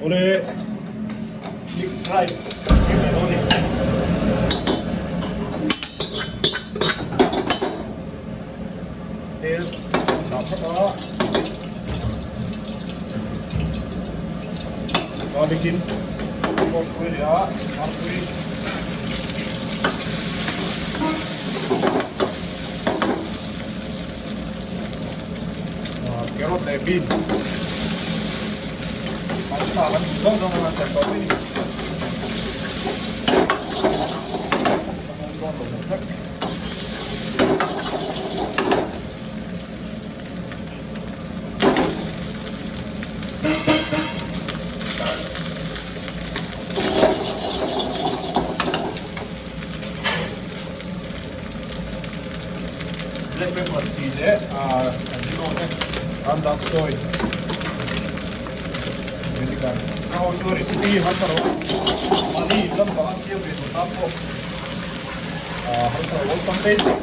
올해 믹스 라이스 지금 어디? 네, 나파가 바비킨 portfolio 앞으로 carrot and bean pasta kan dong ada topping black pepper seed and that's soy. Now so recipe hasaro mani idam bahasiya be tapo hasaro all some basic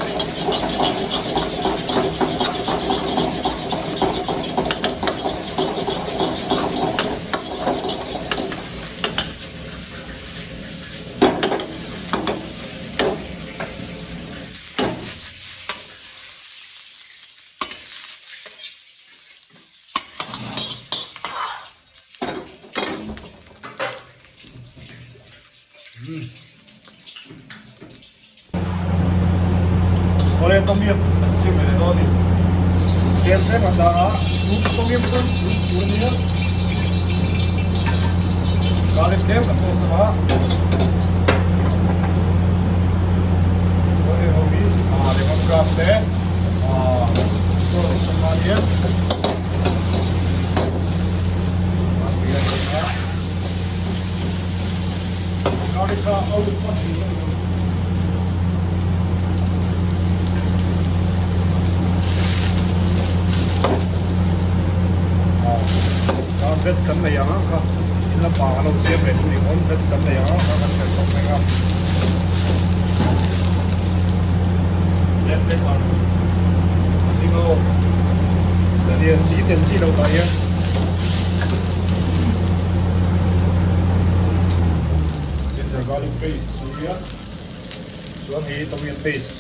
oleh tomiam asli meredoni kerte mandara soup tomiam pun soup purnia garlic dem atau sama oleh hobi lemon grass deh terus kemudian garlic olive oil veg kan na yang ka ila pa lo se pe ni on veg kan na yang ka kan ka tok nga left left on tingo da dia chi ten chi lo ta ya ginger garlic paste suya suam hi tomato paste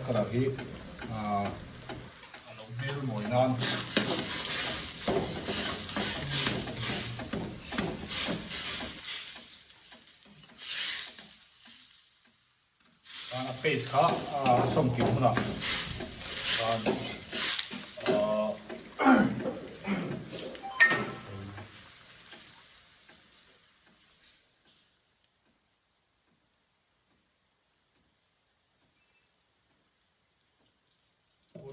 Karagi along bil moinan kana paste ka som ki muna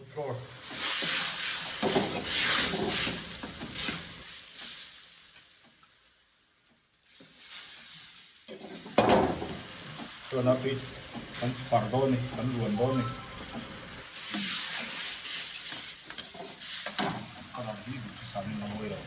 floor. So na pit kan pardon ni kan luan don ni. Kalau ini saling mengoyak.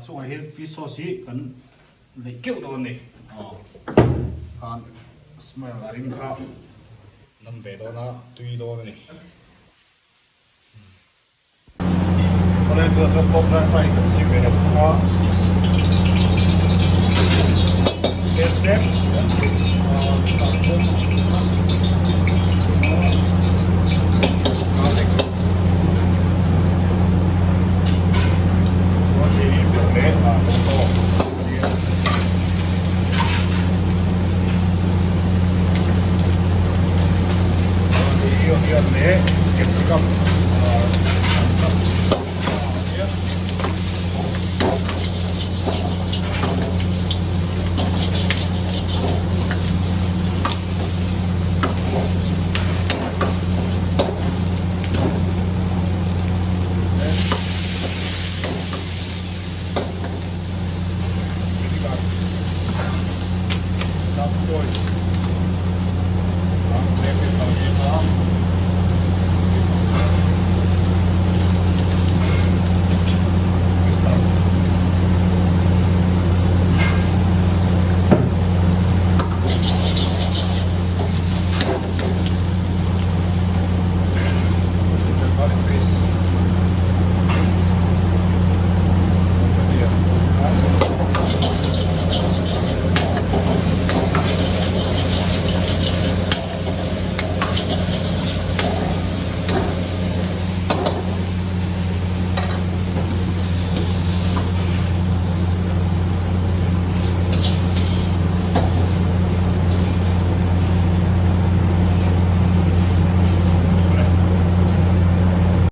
chung ai hian fish sauce hi kan lei keu do ni kan smell arim kha nam ve do na tui do ni ole do chop pop na fry kan si ve na step